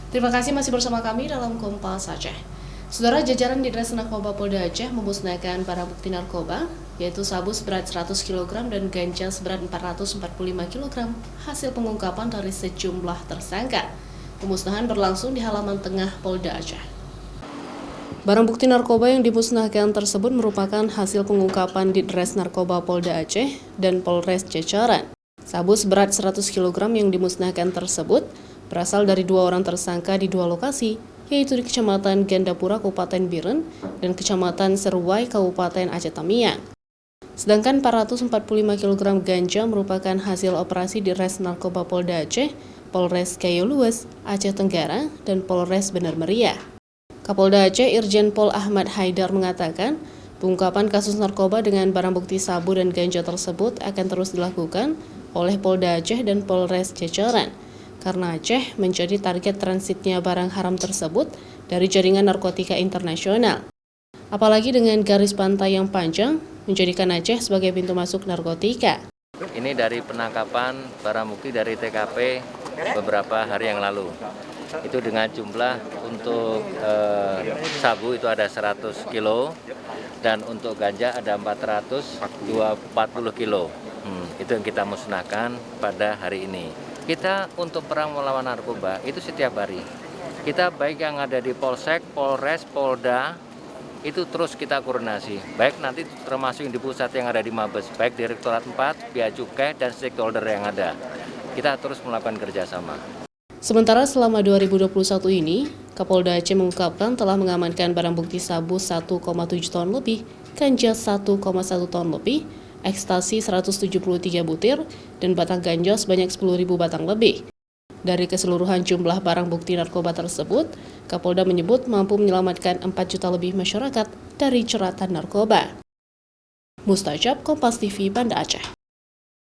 Terima kasih masih bersama kami dalam Kompas Aceh. Saudara, jajaran di Ditres Narkoba Polda Aceh memusnahkan barang bukti narkoba, yaitu sabu seberat 100 kg dan ganja seberat 445 kg, hasil pengungkapan dari sejumlah tersangka. Pemusnahan berlangsung di halaman tengah Polda Aceh. Barang bukti narkoba yang dimusnahkan tersebut merupakan hasil pengungkapan di Ditres Narkoba Polda Aceh dan Polres jajaran. Sabu seberat 100 kg yang dimusnahkan tersebut berasal dari dua orang tersangka di dua lokasi, yaitu di Kecamatan Gandapura, Kabupaten Biren, dan Kecamatan Seruai, Kabupaten Aceh Tamiang. Sedangkan 445 kg ganja merupakan hasil operasi di Res Narkoba Polda Aceh, Polres Gayo Lues, Aceh Tenggara, dan Polres Bener Meriah. Kapolda Aceh Irjen Pol Ahmad Haidar mengatakan, pengungkapan kasus narkoba dengan barang bukti sabu dan ganja tersebut akan terus dilakukan oleh Polda Aceh dan Polres jajaran, karena Aceh menjadi target transitnya barang haram tersebut dari jaringan narkotika internasional. Apalagi dengan garis pantai yang panjang, menjadikan Aceh sebagai pintu masuk narkotika. Ini dari penangkapan barang bukti dari TKP beberapa hari yang lalu. Itu dengan jumlah untuk sabu itu ada 100 kilo dan untuk ganja ada 440 kilo. Itu yang kita musnahkan pada hari ini. Kita untuk perang melawan narkoba itu setiap hari. Kita baik yang ada di Polsek, Polres, Polda, itu terus kita koordinasi. Baik nanti termasuk yang di pusat yang ada di Mabes, baik Direktorat 4, Bea Cukai, dan stakeholder yang ada. Kita terus melakukan kerjasama. Sementara selama 2021 ini, Kapolda Aceh mengungkapkan telah mengamankan barang bukti sabu 1,7 ton lebih, ganja 1,1 ton lebih, ekstasi 173 butir, dan batang ganja sebanyak 10.000 batang lebih. Dari keseluruhan jumlah barang bukti narkoba tersebut, Kapolda menyebut mampu menyelamatkan 4 juta lebih masyarakat dari jeratan narkoba. Mustajab, Kompas TV, Banda Aceh.